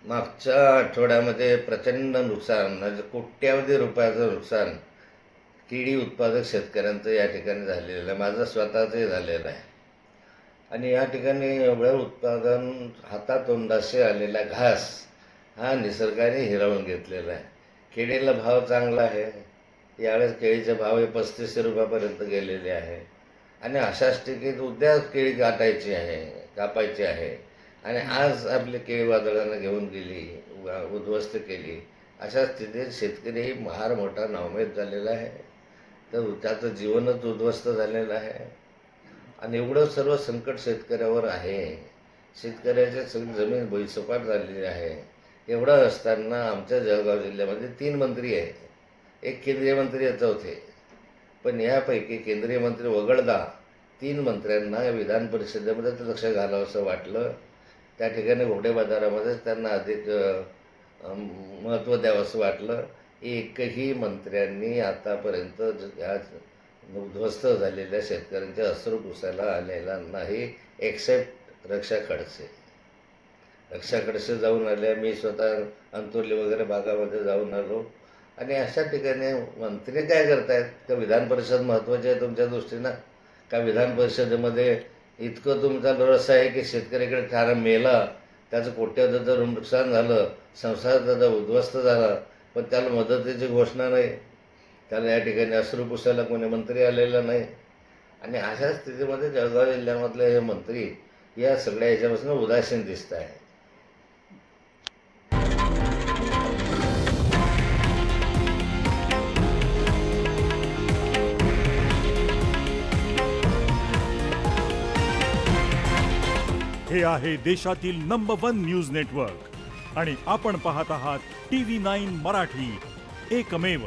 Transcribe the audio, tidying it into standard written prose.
मागच्या आठवड्यामध्ये प्रचंड नुकसान म्हणजे कोट्यावधी रुपयाचं नुकसान केळी उत्पादक शेतकऱ्यांचं या ठिकाणी झालेलं आहे. माझं स्वतःचंही झालेलं आहे. आणि या ठिकाणी एवढं उत्पादन हातातोंडाशी आलेला घास हा निसर्गाने हिरावून घेतलेला आहे. केळीला भाव चांगला आहे. यावेळेस केळीचे भाव हे 35 रुपयापर्यंत गेलेले आहे. आणि अशा स्थितीत उद्या केळी कापायची आहे आणि आज आपली केळी वादळानं घेऊन गेली, उद्ध्वस्त केली. अशा स्थितीत शेतकरी फार मोठा नाउमेद झालेला आहे. तर त्याचं जीवनच उद्ध्वस्त झालेलं आहे. आणि एवढं सर्व संकट शेतकऱ्यावर आहे. शेतकऱ्याची सगळी जमीन भुईसपाट झालेली आहे. एवढं असताना आमच्या जळगाव जिल्ह्यामध्ये 3 मंत्री आहेत. एक केंद्रीय मंत्री येत होते, पण यापैकी केंद्रीय मंत्री वगळता 3 मंत्र्यांना विधान परिषदेमध्ये लक्ष घालावं असं वाटलं. त्या ठिकाणी घोडे बाजारामध्येच त्यांना अधिक महत्त्व द्यावं असं वाटलं. एकही मंत्र्यांनी आतापर्यंत या उद्ध्वस्त झालेल्या शेतकऱ्यांचे अश्रू पुसायला आलेला नाही, एक्सेप्ट रक्षा खडसे. रक्षा खडसे जाऊन आले. मी स्वतः अंतुर्ली वगैरे भागामध्ये जाऊन आलो. आणि अशा ठिकाणी मंत्री काय करतायत? का विधान परिषद महत्त्वाची आहे तुमच्या दृष्टीनं? का विधान परिषदेमध्ये इतकं तुमचा रस आहे की शेतकऱ्याकडे ठार मेला, त्याचं कोट्यवधीचं नुकसान झालं, संसार त्याचा उद्ध्वस्त झाला, पण त्याला मदतीची घोषणा नाही. त्याला या ठिकाणी अश्रू पुसायला कोणी मंत्री आलेला नाही. आणि अशा स्थितीमध्ये जळगाव जिल्ह्यामधले हे मंत्री या सगळ्या ह्याच्यापासून उदासीन दिसत आहे. हे आहे देशातील नंबर 1 न्यूज नेटवर्क आणि आपण पाहत आहात TV9 मराठी, एकमेव.